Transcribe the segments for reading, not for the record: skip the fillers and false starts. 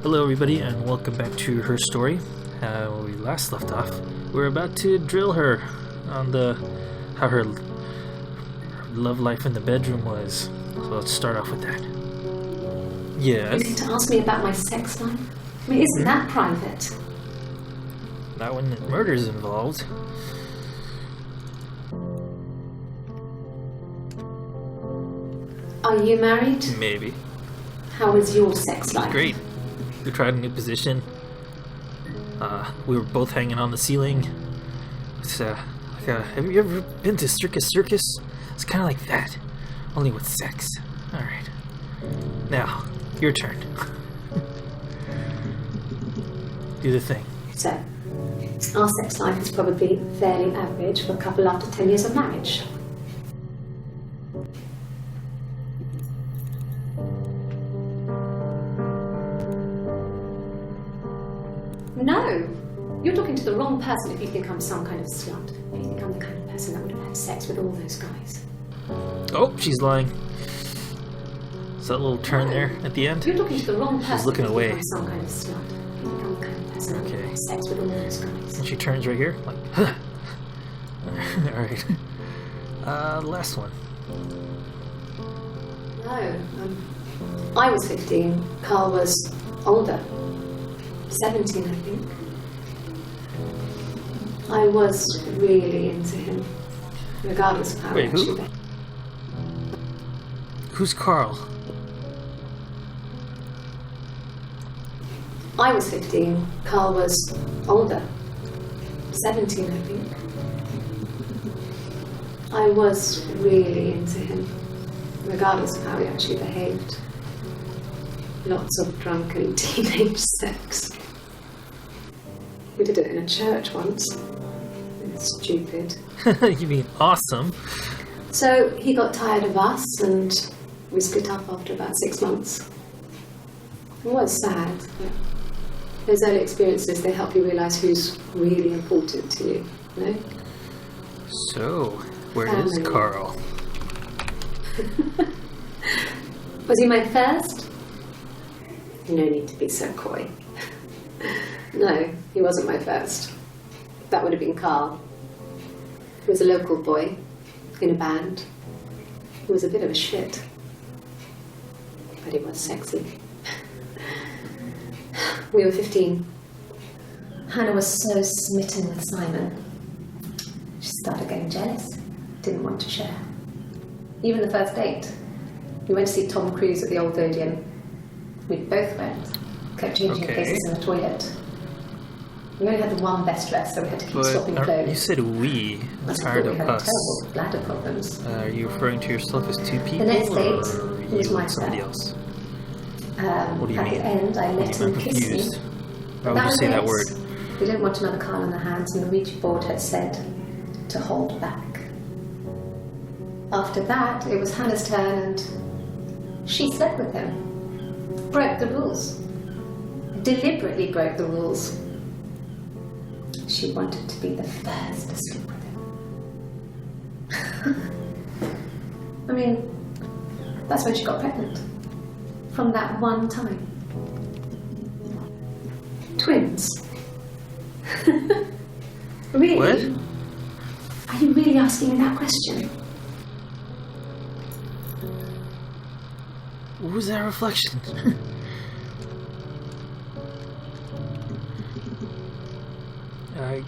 Hello everybody and welcome back to Her Story. How we last left off, we're about to drill her on how her love life in the bedroom was. So let's start off with that. Yes? You need to ask me about my sex life? I mean, isn't that private? Not when murder's involved. Are you married? Maybe. How is your sex life? Great. We tried a new position. We were both hanging on the ceiling. It's have you ever been to Circus Circus? It's kind of like that, only with sex. All right. Now, your turn. Do the thing. So, our sex life is probably fairly average for a couple after 10 years of marriage. No, you're talking to the wrong person if you think I'm some kind of slut. If you think I'm the kind of person that would have had sex with all those guys. Oh, she's lying. Is that little turn there at the end? You're talking to the wrong person. She's looking if you away. think I'm some kind of slut. If you think I'm the kind of person that would have had sex with all those guys. And she turns right here, like, huh. Alright. Last one. No, I was 15. Carl was older. 17, I think. I was really into him, regardless of how Wait, who? actually behaved. Who's Carl? I was 15. Carl was older. 17, I think. I was really into him, regardless of how he actually behaved. Lots of drunken teenage sex. We did it in a church once. It's stupid. You mean awesome? So he got tired of us and we split up after about 6 months. It was sad, but those early experiences, they help you realise who's really important to you, you know? So, where is Family. Carl? Was he my first? No need to be so coy. No, he wasn't my first. That would have been Carl. He was a local boy in a band. He was a bit of a shit. But he was sexy. We were 15. Hannah was so smitten with Simon. She started getting jealous. Didn't want to share. Even the first date. We went to see Tom Cruise at the Old Odeon. We both went. Kept changing places in the toilet. We only had the one best dress, so we had to keep swapping clothes. You said we. That's Tired we of had us. terrible bladder problems. Are you referring to yourself as two people? The next date or was you and myself. somebody else? What do you at mean? the end, I let I'm him kiss me. confused. Why But would you was say that it. word? We didn't want another card on the hands, and the Ouija board had said to hold back. After that, it was Hannah's turn, and she slept with him. Broke the rules. Deliberately broke the rules. She wanted to be the first to sleep with him. I mean, that's when she got pregnant. From that one time. Twins. Really? What? Are you really asking me that question? What was that reflection?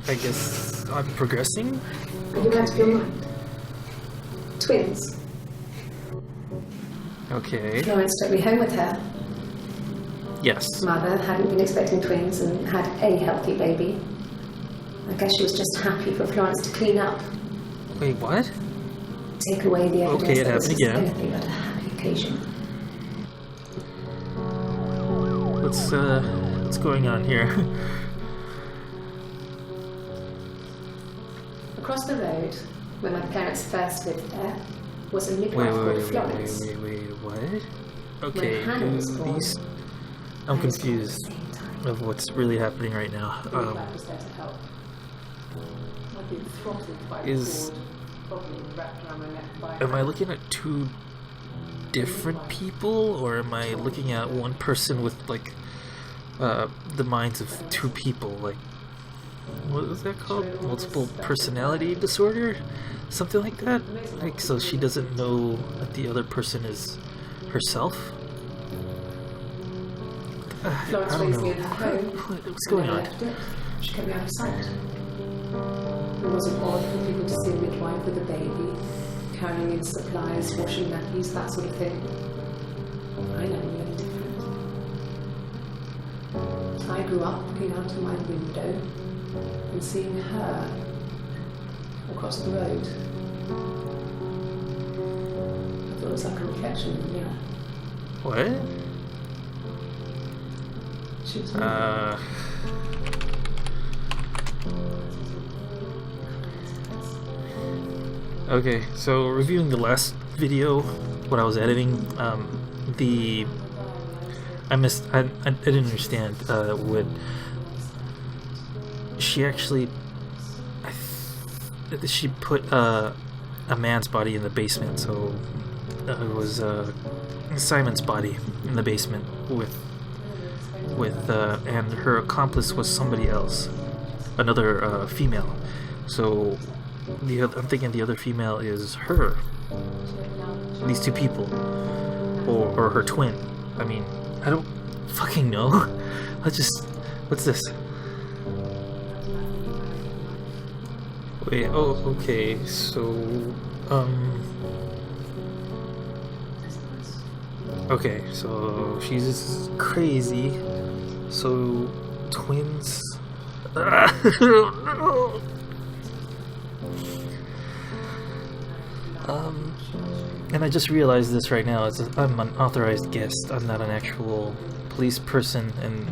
I guess I'm progressing? Are you out of your mind? Twins. Okay. Florence took me home with her. Yes. Mother hadn't been expecting twins and had a healthy baby. I guess she was just happy for Florence to clean up, Wait, what? take away the evidence Okay, it that this happened was again. anything but a happy occasion. What's going on here? Across the road, where my parents first lived there, was a midwife called Florence. Wait, what? Okay, When Hannah was born, these... I'm confused of what's really happening right now. Is... Am I looking at two different people, or am I looking at one person with, like, the minds of two people. Like, what is that called? Multiple personality disorder? Something like that? Like, so she doesn't know that the other person is herself? I Florence don't raised know. me in her home. What's going on? Left it. She kept me out of sight. It wasn't odd for people to see a midwife with a baby, carrying in supplies, washing nappies, that sort of thing. I never knew any different. I grew up looking out of my window and seeing her across the road. I thought it was like a reflection in the mirror. What? She was Okay, so reviewing the last video, what I was editing, I didn't understand, when she actually, she put, a man's body in the basement, so it was, Simon's body in the basement and her accomplice was somebody else, another, female, so I'm thinking the other female is her. These two people. Or her twin. I mean, I don't fucking know. What's this? Wait, oh, okay, so, okay, so she's crazy. So, twins. I don't know. And I just realized this right now. I'm an authorized guest. I'm not an actual police person, and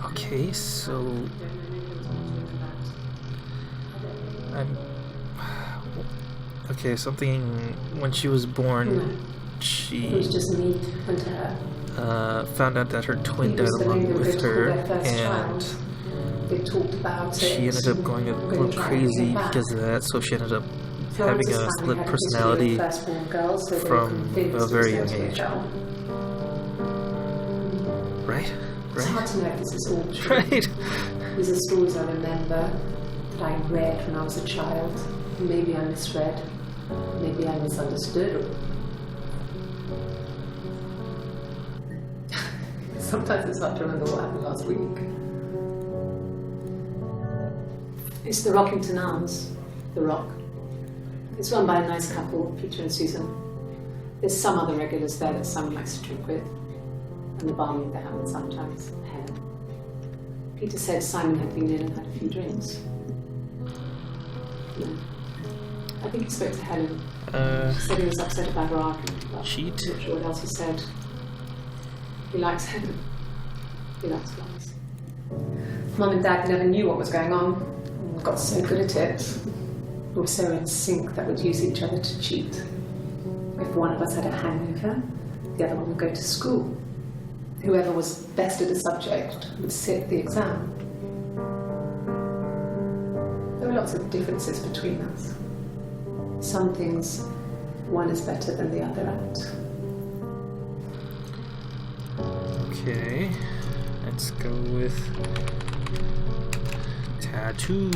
okay, so something when she was born, she It was just me and her. found out that her twin He died was the along name they with were her, called their first and child. They talked about it. she ended up going a Gonna little try and crazy get back. because of that, so she ended up Florence's having a family split had a history of personality firstborn girls, so they were from convinced a it was very going young to be a age. girl. Right? It's hard to know if this is all true. Right? These are stories I remember that I read when I was a child. Maybe I misread. Maybe I misunderstood. Sometimes it's hard to remember what happened last week. It's the Rockington Arms, The Rock. It's run by a nice couple, Peter and Susan. There's some other regulars there that Simon likes to drink with, and the barmaid they have with sometimes, Helen. Peter said Simon had been in and had a few drinks. No. I think he spoke to Helen. She said he was upset about her argument, but Cheat? I'm not sure what else he said. He likes Helen. He likes flowers. Mum and Dad never knew what was going on. Got so good at it. We were so in sync that we'd use each other to cheat. If one of us had a hangover, the other one would go to school. Whoever was best at a subject would sit the exam. There were lots of differences between us. Some things one is better than the other at. Okay, let's go with tattoo.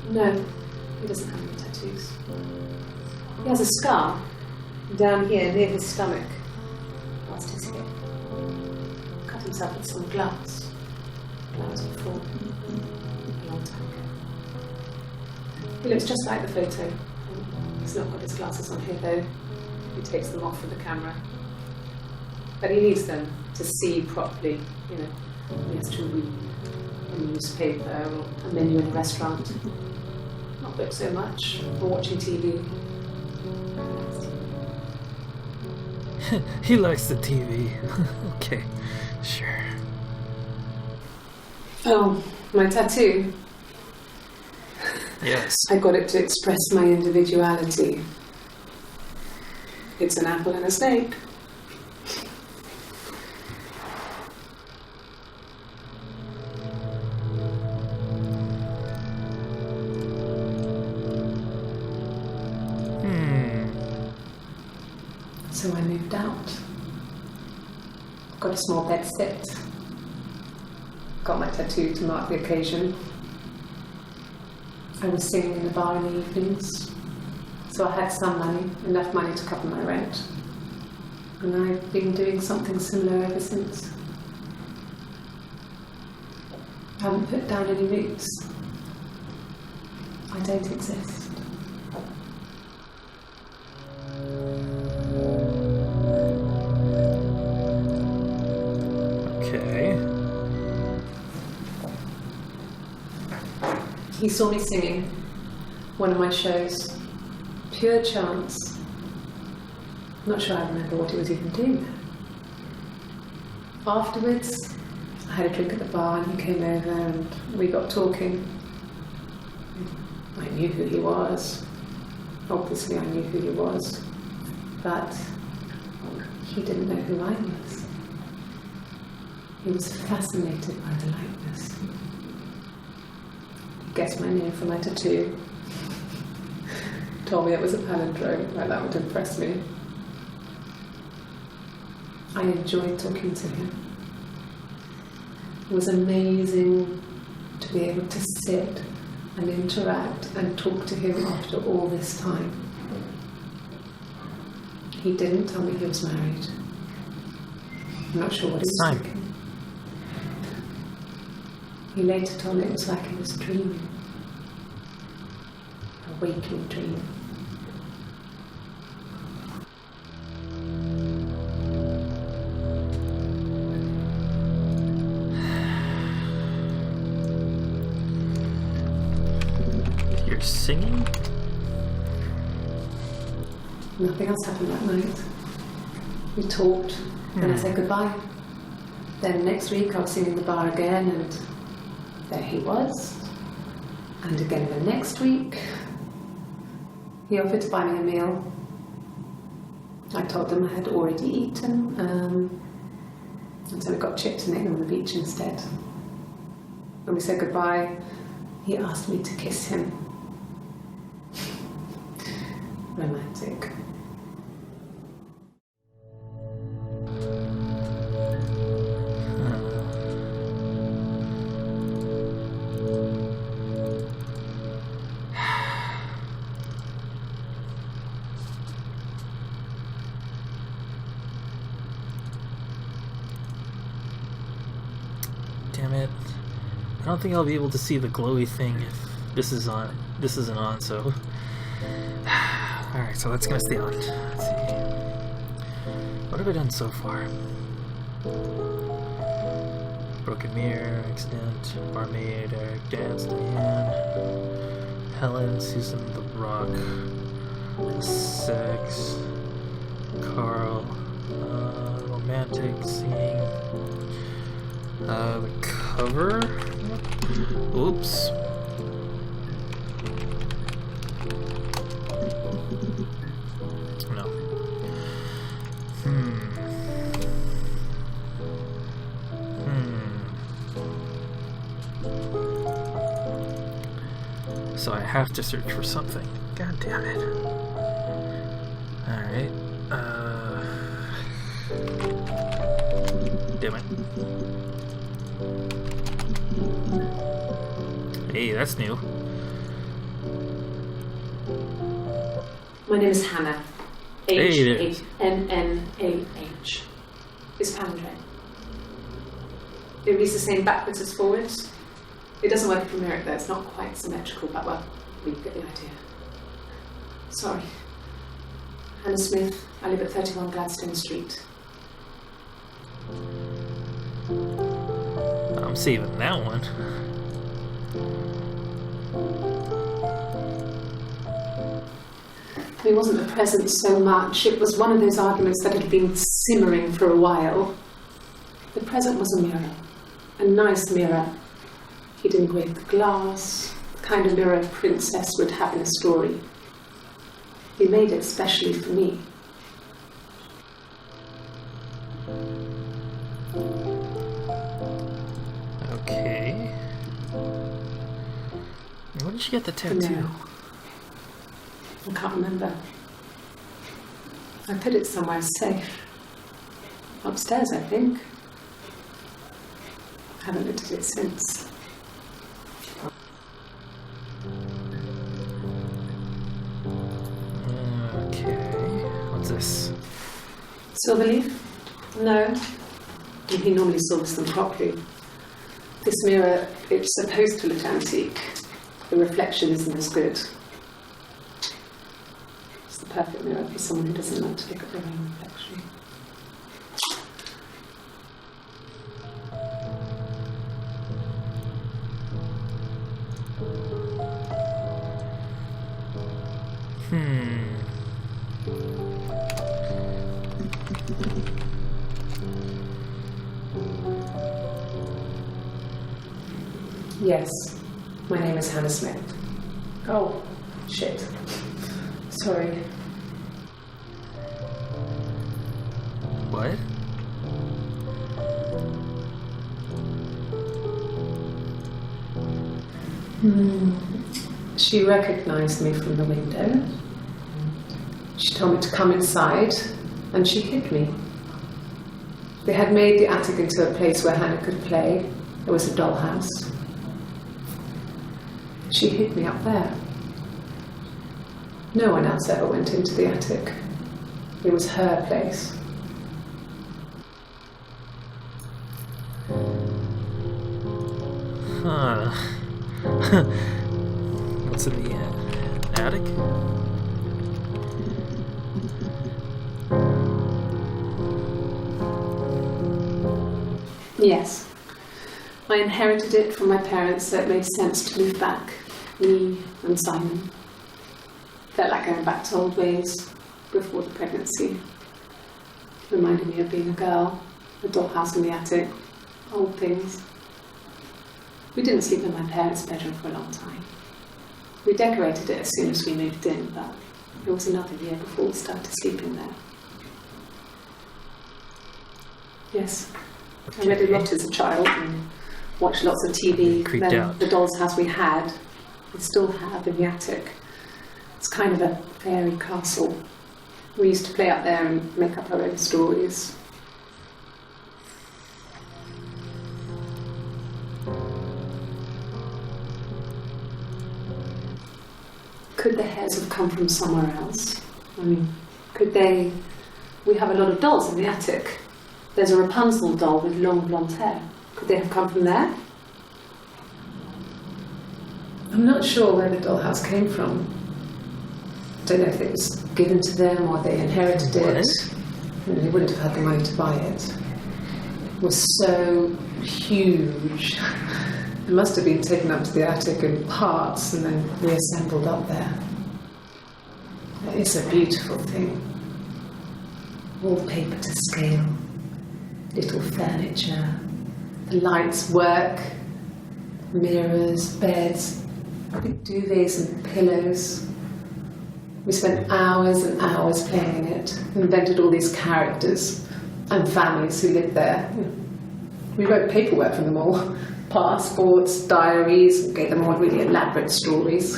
No, he doesn't have any tattoos. He has a scar down here near his stomach, past his hip. Cut himself with some gloves. Gloves before, a long time ago. He looks just like the photo. He's not got his glasses on here though. He takes them off for the camera. But he needs them to see properly, you know. He has to read a newspaper or a menu in a restaurant. Not book so much, or watching TV. He likes the TV. Okay, sure. Oh, my tattoo. Yes. I got it to express my individuality. It's an apple and a snake. So I moved out. Got a small bed sit. Got my tattoo to mark the occasion. I was singing in the bar in the evenings, so I had some money, enough money to cover my rent. And I've been doing something similar ever since. I haven't put down any roots. I don't exist. Okay. He saw me singing one of my shows. Pure chance. Not sure I remember what he was even doing there. Afterwards, I had a drink at the bar and he came over and we got talking. I knew who he was. Obviously I knew who he was. But he didn't know who I was. He was fascinated by the likeness. He guessed my name from my tattoo. Told me it was a palindrome, like that would impress me. I enjoyed talking to him. It was amazing to be able to sit and interact and talk to him after all this time. He didn't tell me he was married. I'm not sure what he was thinking. He later told me it was like he was dreaming. A waking dream. You're singing? Nothing else happened that night. We talked, then I said goodbye. Then next week I was singing in the bar again and there he was. And again the next week, he offered to buy me a meal. I told him I had already eaten, and so we got chips and ate them on the beach instead. When we said goodbye, he asked me to kiss him. Romantic. Damn it. I don't think I'll be able to see the glowy thing if this is on. This isn't on, so. Alright, so that's gonna stay on. Let's see. What have I done so far? Broken Mirror, Accident, Barmaid, Eric Dance, Diane, Helen, Susan the Rock, Sex, Carl, Romantic, Singing, the cover? Oops. No. So I have to search for something. God damn it. Alright. Damn it. Hey, that's new. My name is Hannah. Hey there. H-A-N-N-A-H. It's palindrome. It reads the same backwards as forwards. It doesn't work from Merrick though, it's not quite symmetrical, but well, we get the idea. Sorry. Hannah Smith, I live at 31 Gladstone Street. I'm saving that one. It wasn't the present so much, it was one of those arguments that had been simmering for a while. The present was a mirror, a nice mirror. He'd engraved the glass, the kind of mirror a princess would have in a story. He made it specially for me. Okay. Where did you get the tattoo? No. I can't remember. I put it somewhere safe. Upstairs, I think. Haven't looked at it since. Okay. What's this? Silverleaf? No. He normally silvers them properly. This mirror, it's supposed to look antique. The reflection isn't as good. It's the perfect mirror for someone who doesn't like to look at their own reflection. Yes, my name is Hannah Smith. Oh, shit. Sorry. What? She recognized me from the window. She told me to come inside, and she hid me. They had made the attic into a place where Hannah could play. It was a dollhouse. She hid me up there. No one else ever went into the attic. It was her place. Huh. What's in the attic? Yes. I inherited it from my parents, so it made sense to move back. Me and Simon. Felt like going back to old ways before the pregnancy. Reminded me of being a girl, a dollhouse in the attic, old things. We didn't sleep in my parents' bedroom for a long time. We decorated it as soon as we moved in, but it was another year before we started sleeping there. Yes, I read a lot as a child and watched lots of TV. Creeped Then out. the doll's house we still have in the attic. It's kind of a fairy castle. We used to play up there and make up our own stories. Could the hairs have come from somewhere else? I mean, could they... We have a lot of dolls in the attic. There's a Rapunzel doll with long blonde hair. Could they have come from there? I'm not sure where the dollhouse came from. Don't know if it was given to them or they inherited it. And they wouldn't have had the money to buy it. It was so huge. It must have been taken up to the attic in parts and then reassembled up there. It's a beautiful thing. Wallpaper to scale, little furniture, the lights work, mirrors, beds, big duvets and pillows. We spent hours and hours playing in it, invented all these characters and families who lived there. We wrote paperwork for them all, passports, diaries, gave them all really elaborate stories.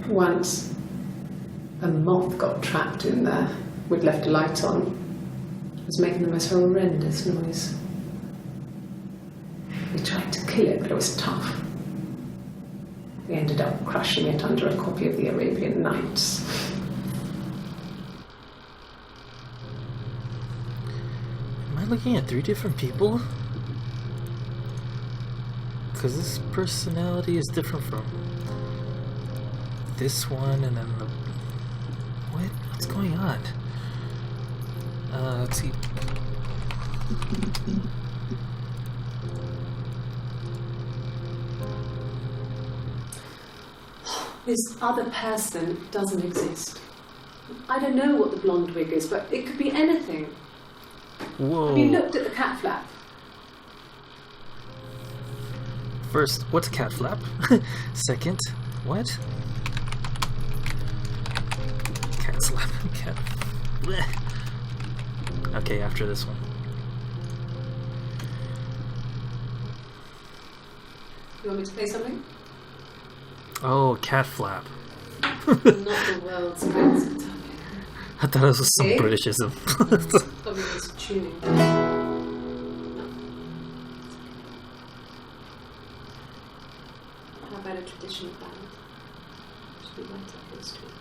Once, a moth got trapped in there. We'd left a light on. It was making the most horrendous noise. We tried to kill it, but it was tough. We ended up crushing it under a copy of the Arabian Nights. Am I looking at three different people? Because this personality is different from this one, and then the... What? What's going on? Let's see. This other person doesn't exist. I don't know what the blonde wig is, but it could be anything. Whoa. Have you looked at the cat flap? First, what's a cat flap? Second, what? Cat slap. Cat. Blech. Okay, after this one. You want me to play something? Oh, cat flap. Not the world's best Italian. I thought it was some See? Britishism. Probably just tuning. How about a traditional ballad? Should we write up your street?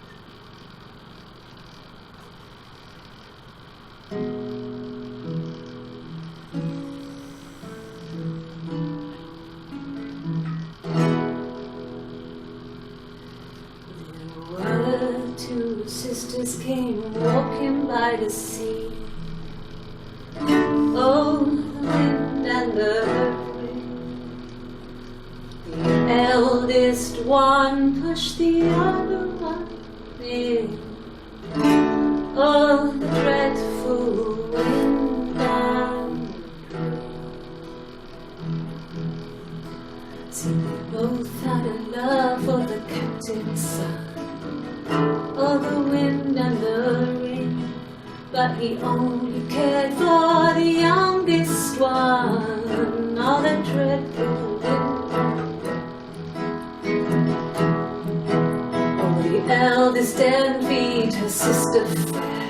There were two sisters came walking by the sea. Oh, the wind and the rain. The eldest one pushed the other one in. Oh, the dreadful wind and rain. See, they both had a love for the captain's son. Oh, the wind and the rain. But he only cared for the youngest one. Oh, the dreadful wind. Oh, the eldest envied her sister fair.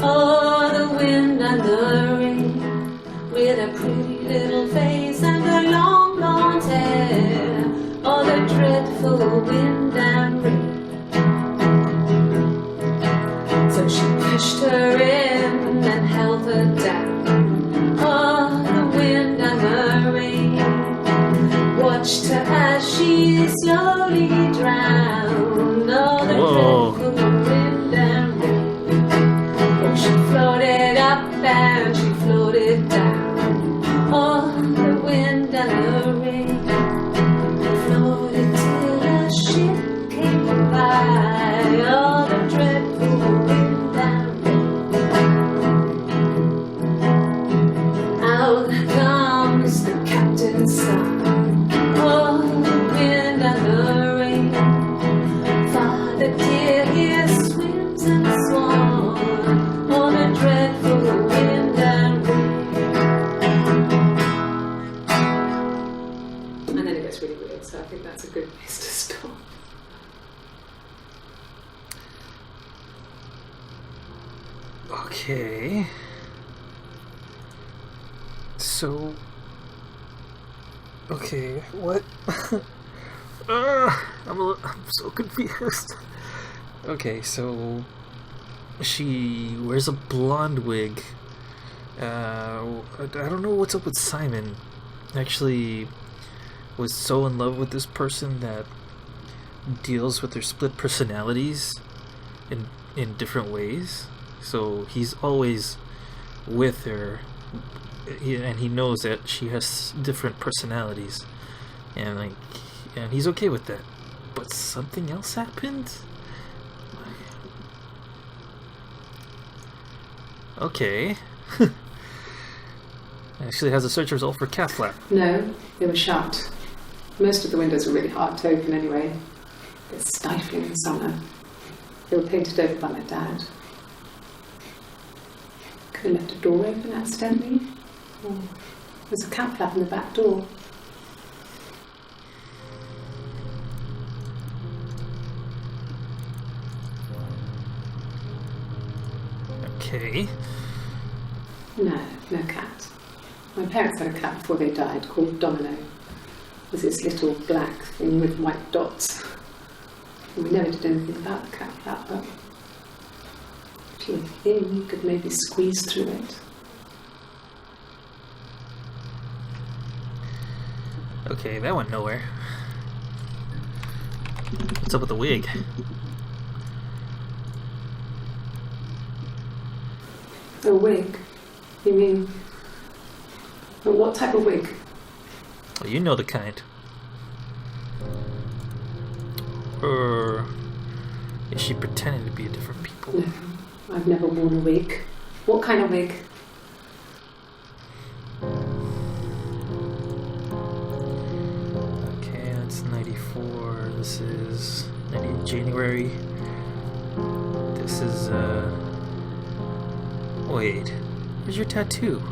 Oh, the wind and the rain. With a pretty little face and her long blonde hair. Oh, the dreadful wind and rain. So she pushed her in and held her down. Oh, the wind and the rain watched her as she slowly drowned. Oh, the Whoa. dreadful wind and rain. Oh, she floated up and she floated down. Oh, the wind and the rain floated till a ship came by. Oh, the dreadful wind and rain. Out comes the captain's son. Oh, the wind and the rain. Father dear, here swims and swan. Oh, the dreadful wind and rain. And then it gets really weird, so I think that's a good place to stop. Okay. So. Okay, what? I'm so confused. Okay, so she wears a blonde wig. I don't know what's up with Simon. Actually, was so in love with this person that deals with their split personalities in different ways. So he's always with her, and he knows that she has different personalities, and he's okay with that. But something else happened. Okay. Actually has a search result for cat flap. No, they were shut. Most of the windows were really hard to open anyway. They're stifling in summer. They were painted over by my dad. Could have left a door open accidentally. Or there's a cat flap in the back door. Okay. No cat. My parents had a cat before they died called Domino. It was this little black thing with white dots. And we never did anything about the cat flap, but if you were thin, you could maybe squeeze through it. Okay, that went nowhere. What's up with the wig? A wig? You mean... But what type of wig? Well, you know the kind. Or is she pretending to be a different people? No, I've never worn a wig. What kind of wig? Okay, that's 94. This is 90 January. This is wait, where's your tattoo?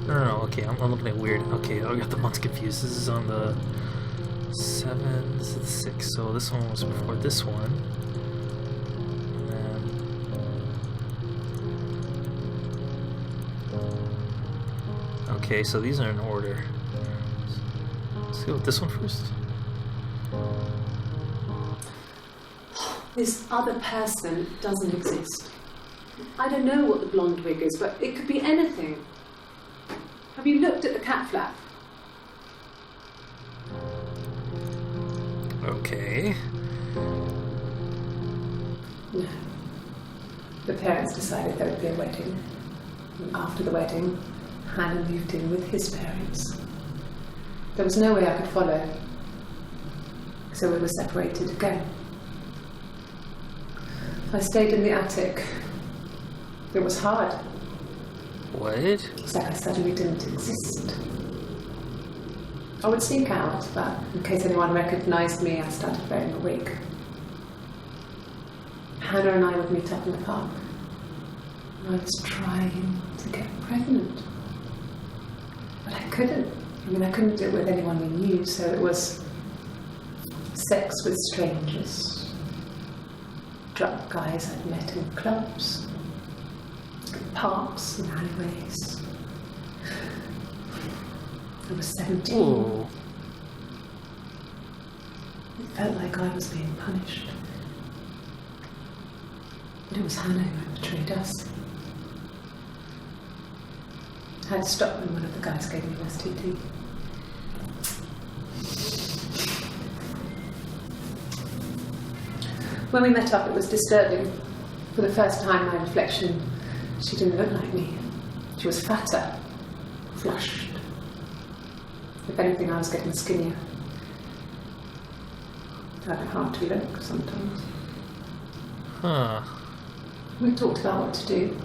No, okay, I'm looking at weird. Okay, I got the months confused. This is on the 7, this is 6, so this one was before this one. And then... Okay, so these are in order. Let's go with this one first. This other person doesn't exist. I don't know what the blonde wig is, but it could be anything. Have you looked at the cat flap? Okay. No. The parents decided there would be a wedding. And after the wedding, Hannah moved in with his parents. There was no way I could follow, so we were separated again. I stayed in the attic. It was hard. What? It's like I suddenly didn't exist. I would sneak out, but in case anyone recognized me, I started wearing a wig. Hannah and I would meet up in the park. And I was trying to get pregnant. But I couldn't. I mean, I couldn't do it with anyone we knew, so it was sex with strangers. Drunk guys I'd met in clubs, parks and alleyways. I was 17. Ooh. It felt like I was being punished. But it was Hannah who had betrayed us. I had to stop when one of the guys gave me an STD. When we met up, it was disturbing. For the first time, my reflection, she didn't look like me. She was fatter, flushed. If anything, I was getting skinnier. I had hard to look sometimes. Huh. We talked about what to do.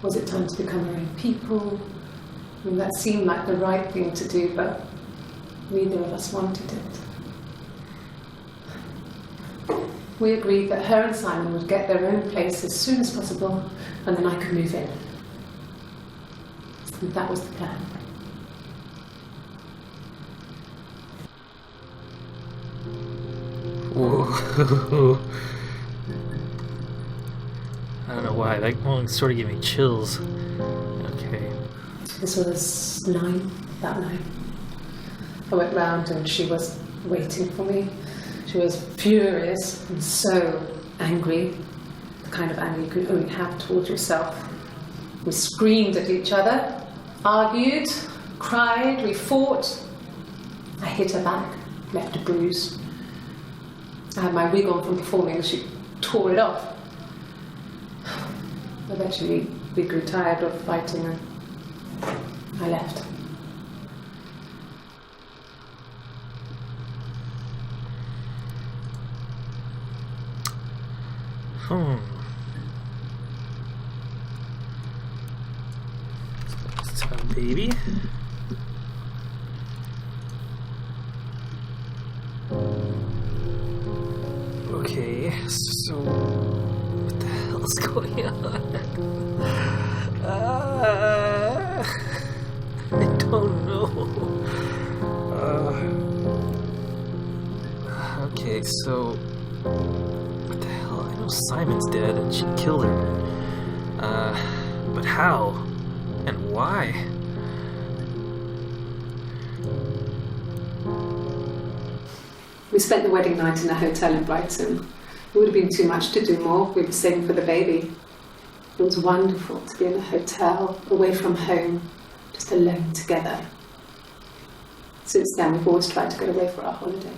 Was it time to become our own people? I mean, that seemed like the right thing to do, but neither of us wanted it. We agreed that her and Simon would get their own place as soon as possible, and then I could move in. And that was the plan. Whoa. I don't know why, that one sort of gave me chills. Okay. This was about 9. I went round and she was waiting for me. She was furious and so angry, the kind of anger you can only have towards yourself. We screamed at each other, argued, cried, we fought. I hit her back, left a bruise. I had my wig on from performing and she tore it off. Eventually, we grew tired of fighting and I left. Let's have a baby. Okay, so what the hell is going on? I don't know. Okay, so what the hell? I know Simon's dead and she killed her. But how? And why? We spent the wedding night in a hotel in Brighton. It would have been too much to do more. We were saving for the baby. It was wonderful to be in a hotel, away from home, just alone together. Since then, we've always tried to get away for our holiday.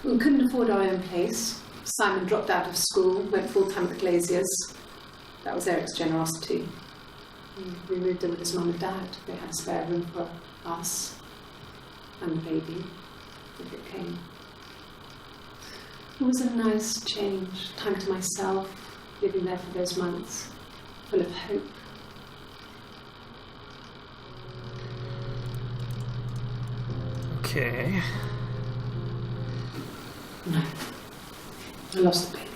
We couldn't afford our own place. Simon dropped out of school, went full-time at the Glaziers. That was Eric's generosity. We moved in with his mum and dad. They had a spare room for us and the baby, if it came. It was a nice change, time to myself, living there for those months, full of hope. Okay. No, I lost the baby.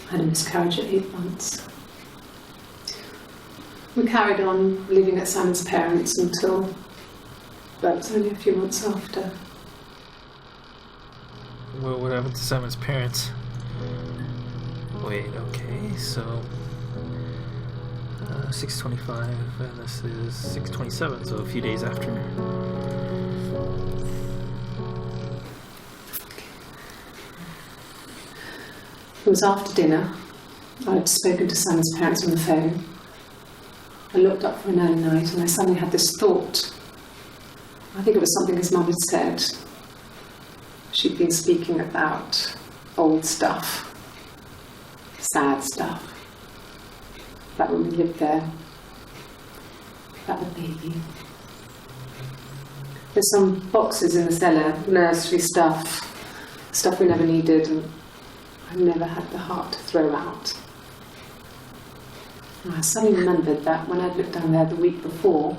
I had a miscarriage at 8 months. We carried on living at Simon's parents until, well, it was only a few months after. Well, what happened to Simon's parents? Wait, okay, so 6:25, and this is 6:27, so a few days after. It was after dinner. I had spoken to Simon's parents on the phone. I looked up for an early night and I suddenly had this thought. I think it was something his mum had said. She'd been speaking about old stuff, sad stuff, about when we lived there, about the baby. There's some boxes in the cellar, nursery stuff we never needed and I never had the heart to throw out. And I suddenly remembered that when I'd looked down there the week before,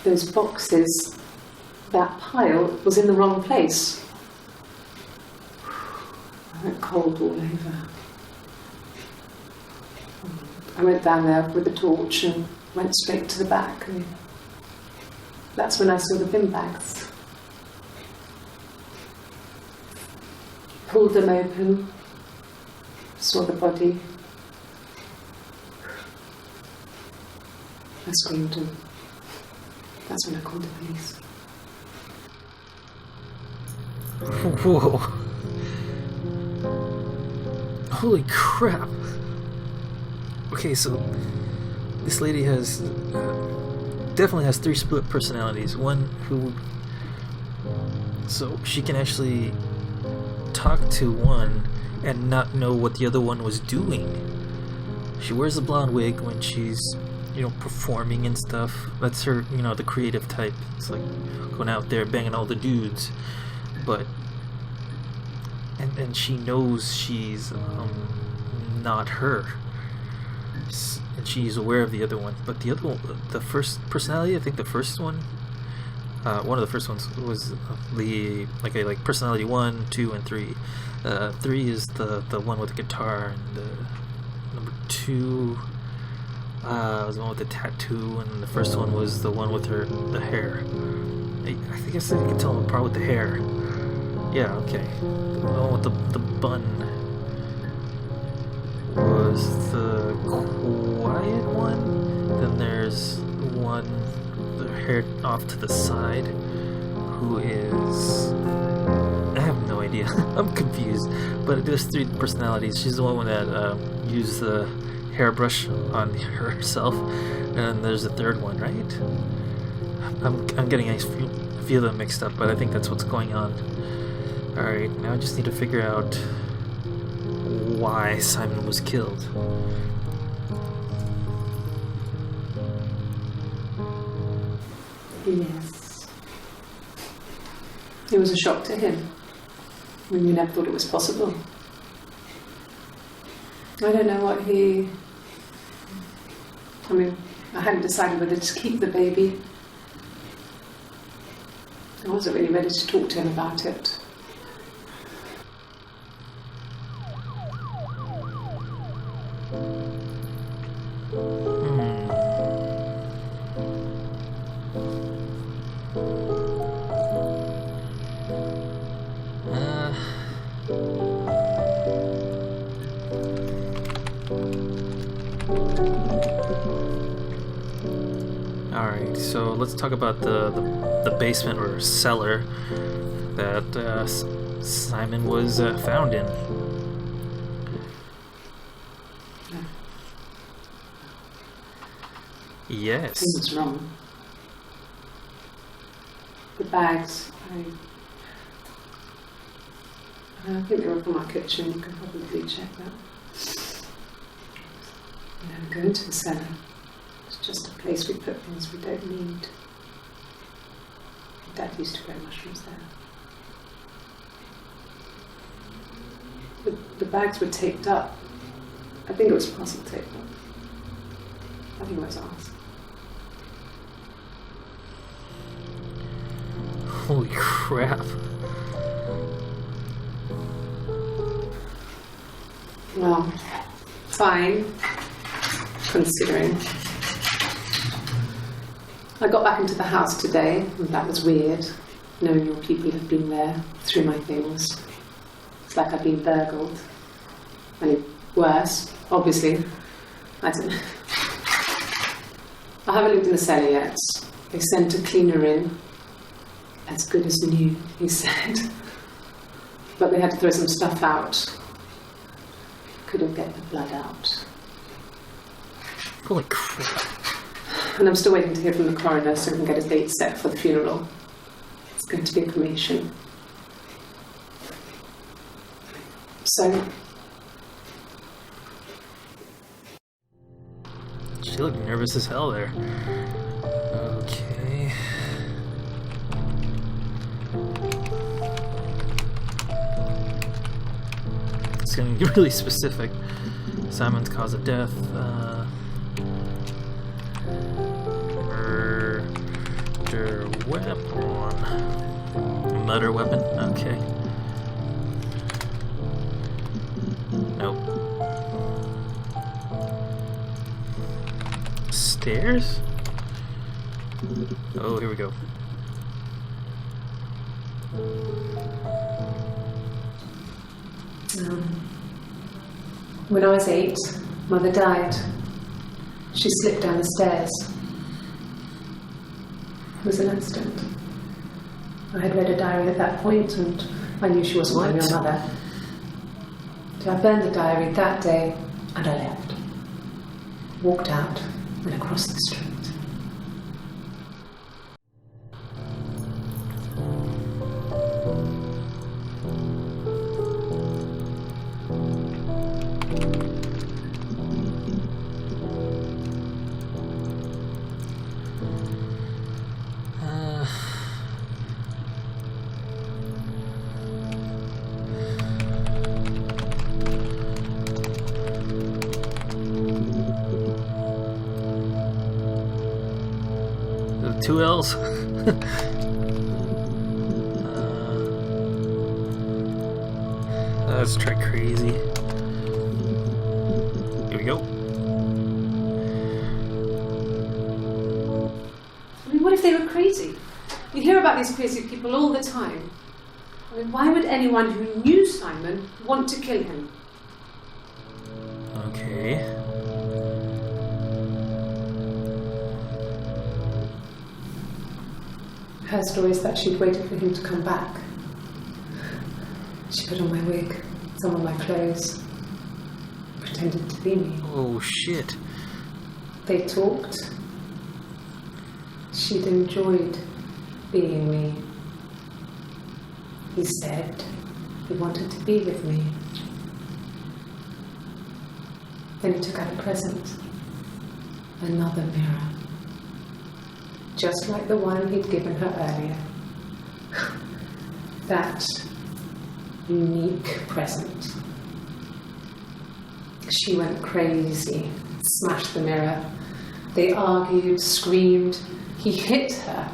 those boxes, that pile was in the wrong place. I went cold all over. I went down there with the torch and went straight to the back, and that's when I saw the bin bags. Pulled them open, saw the body. I screamed and that's when I called the police. Whoa. Holy crap. Okay, so this lady has definitely has 3 split personalities. One who, so she can actually talk to one and not know what the other one was doing. She wears a blonde wig when she's, you know, performing and stuff. That's her, you know, the creative type. It's like going out there banging all the dudes. But and she knows she's not her. And she's aware of the other one. But the other one, the first personality, I think the first one, one of the first ones was the like personality 1, 2, and 3. 3 is the one with the guitar, and number 2 was the one with the tattoo, and the first one was the one with the hair. I think I can tell them apart with the hair. Yeah, okay. The one with the bun was the quiet one. Then there's one with the hair off to the side, who is, I have no idea. I'm confused. But there's 3 personalities. She's the one that used the hairbrush on herself, and there's a 3rd one, right? I'm getting a few of them mixed up, but I think that's what's going on. Alright, now I just need to figure out why Simon was killed. Yes. It was a shock to him. I mean, we never thought it was possible. I don't know what I hadn't decided whether to keep the baby. I wasn't really ready to talk to him about it. Alright, so let's talk about the basement or cellar that Simon was found in. Yes. Something's wrong. The bags, I think they were from our kitchen. You can probably check that. We never go into the cellar. It's just a place we put things we don't need. Dad used to grow mushrooms there. The bags were taped up. I think it was parcel tape. I think it was ours. Holy crap. Well, fine, considering. I got back into the house today, and that was weird, knowing your people had been there through my things. It's like I'd been burgled. I mean, worse, obviously. I don't know. I haven't lived in the cellar yet. They sent a cleaner in. As good as new, he said. But they had to throw some stuff out. Couldn't get the blood out. Holy crap. And I'm still waiting to hear from the coroner so we can get a date set for the funeral. It's going to be a cremation. So, She looked nervous as hell there. Okay. It's gonna be really specific. Simon's cause of death. Murder weapon. Murder weapon? Okay. Nope. Stairs? Oh, here we go. When I was 8, Mother died. She slipped down the stairs. It was an accident. I had read a diary at that point and I knew she wasn't my real mother. So I burned the diary that day and I left. Walked out and across the street. Two L's. Let's try crazy. Here we go. I mean, what if they were crazy? You hear about these crazy people all the time. I mean, why would anyone who knew Simon want to kill him? Okay. Her story is that she'd waited for him to come back. She put on my wig, some of my clothes, pretended to be me. Oh shit. They talked. She'd enjoyed being me. He said he wanted to be with me. Then he took out a present. Another mirror. Just like the one he'd given her earlier. That unique present. She went crazy, smashed the mirror. They argued, screamed. He hit her.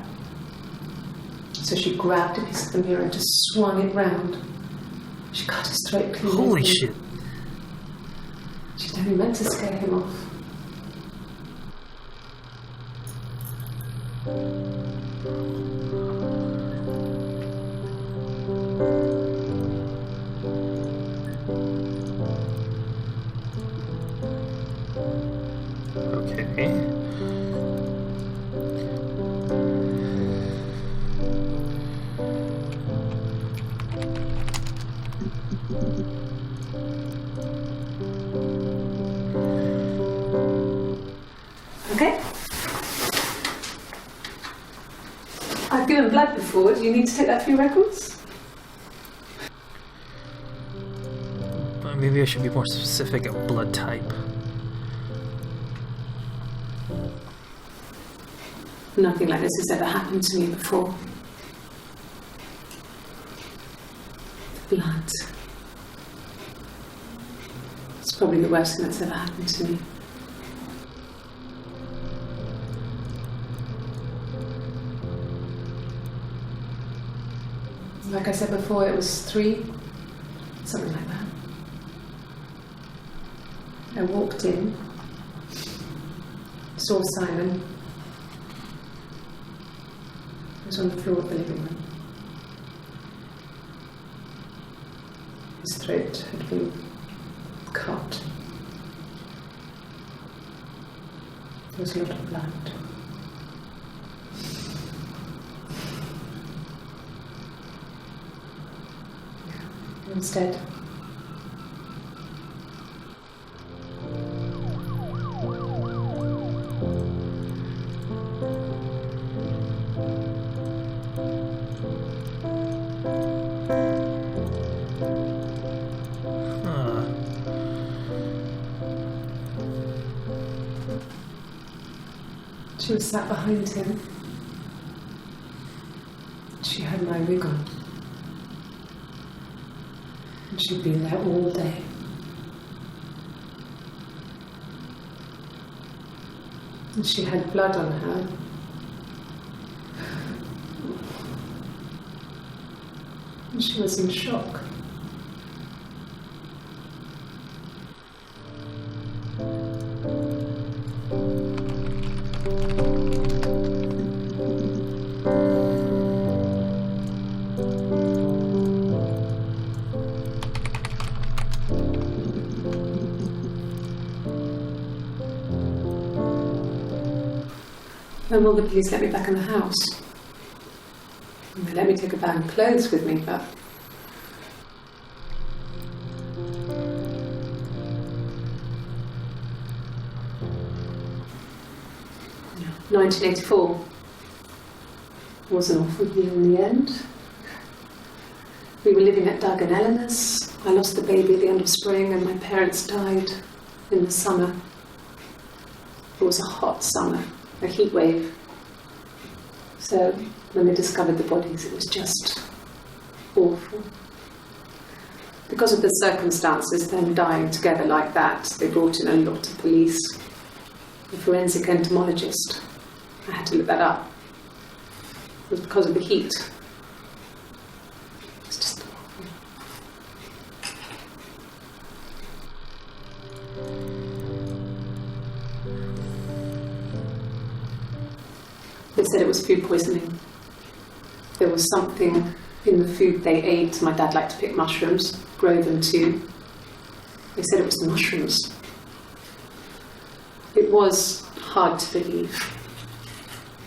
So she grabbed a piece of the mirror and just swung it round. She cut his throat clean. Holy open. shit. She'd only meant to scare him off. Okay. Okay? I've given blood before. Do you need to take that for your records? But maybe I should be more specific of blood type. Nothing like this has ever happened to me before. Blood. It's probably the worst thing that's ever happened to me. Like I said before, it was 3, something like that. I walked in, saw Simon, He was on the floor of the living room. His throat had been cut. There was a lot of blood. He was dead. Huh. She was sat behind him. She had my wig on. And she'd been there all day. And she had blood on her. And she was in shock. When will the police let me back in the house? They let me take a bag of clothes with me, but 1984 wasn't off with me in the end. We were living at Doug and Eleanor's. I lost the baby at the end of spring and my parents died in the summer. It was a hot summer, a heat wave. So when they discovered the bodies, it was just awful. Because of the circumstances, them dying together like that, they brought in a lot of police. A forensic entomologist. I had to look that up. It was because of the heat. It's just awful. They said it was food poisoning. There was something in the food they ate. My dad liked to pick mushrooms, grow them too. They said it was the mushrooms. It was hard to believe.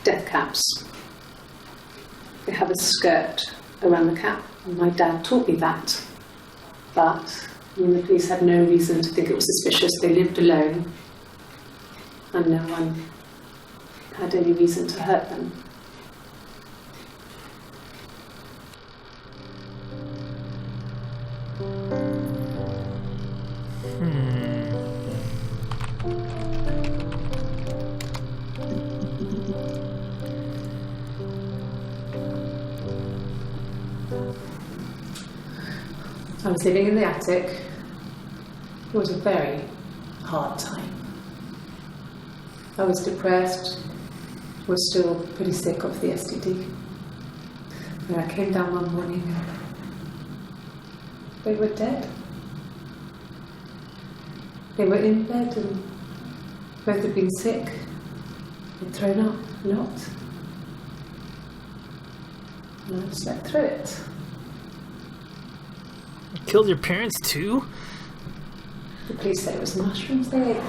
Death caps. They have a skirt around the cap, and my dad taught me that. But the police had no reason to think it was suspicious. They lived alone, and no one had any reason to hurt them. I was living in the attic. It was a very hard time. I was depressed, was still pretty sick of the STD. And I came down one morning and they were dead. They were in bed and both had been sick. They'd thrown up a lot. And I slept through it. Killed your parents too? The police said it was mushrooms they ate.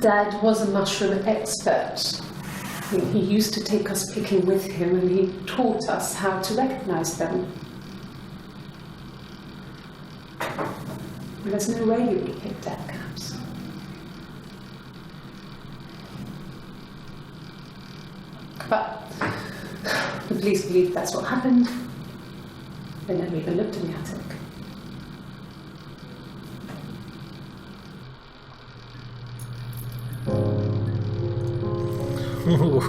Dad was a mushroom expert. He used to take us picking with him and he taught us how to recognise them. There's no way you would pick death caps. But the police believe that's what happened. They never even looked in the attic. Ooh.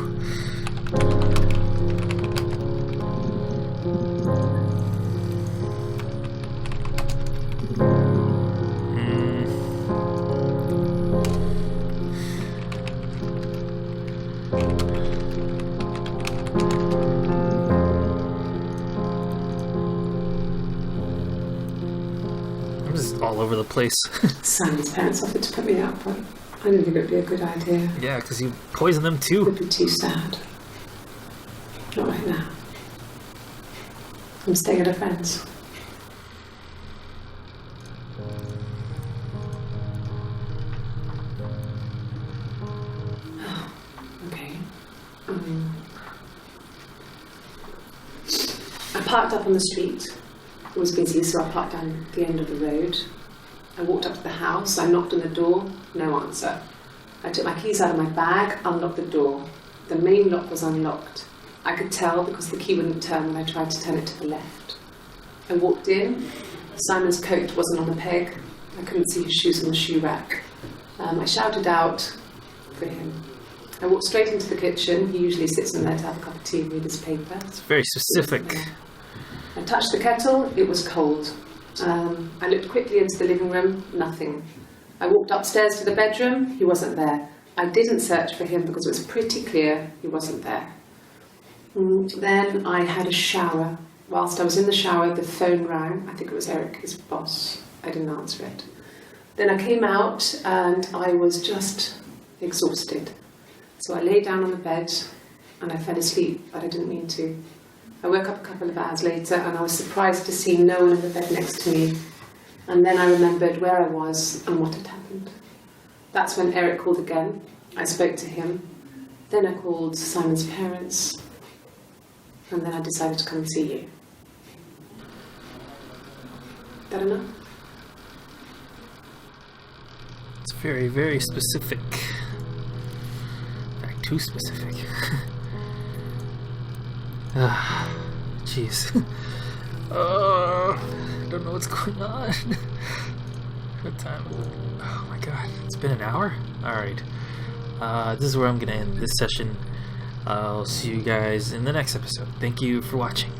I'm just all over the place. Simon's parents offered to put me out, but didn't think it would be a good idea. Yeah, because you poisoned them It too. would be too sad. Not right now. I'm staying at a friend's. Okay. I parked up on the street. It was busy, so I parked down the end of the road. I walked up to the house. I knocked on the door. No answer. I took my keys out of my bag, unlocked the door. The main lock was unlocked. I could tell because the key wouldn't turn when I tried to turn it to the left. I walked in. Simon's coat wasn't on the peg. I couldn't see his shoes on the shoe rack. I shouted out for him. I walked straight into the kitchen. He usually sits in there to have a cup of tea and read his paper. It's very specific. I touched the kettle. It was cold. I looked quickly into the living room. Nothing. I walked upstairs to the bedroom. He wasn't there. I didn't search for him because it was pretty clear he wasn't there. Then I had a shower. Whilst I was in the shower, the phone rang. I think it was Eric, his boss. I didn't answer it. Then I came out and I was just exhausted. So I lay down on the bed and I fell asleep, but I didn't mean to. I woke up a couple of hours later and I was surprised to see no one in the bed next to me. And then I remembered where I was and what had happened. That's when Eric called again. I spoke to him. Then I called Simon's parents. And then I decided to come and see you. That enough? It's very, very specific. In fact, too specific. Jeez. I don't know what's going on. What time is it? Oh my god, it's been an hour? Alright. This is where I'm gonna end this session. I'll see you guys in the next episode. Thank you for watching.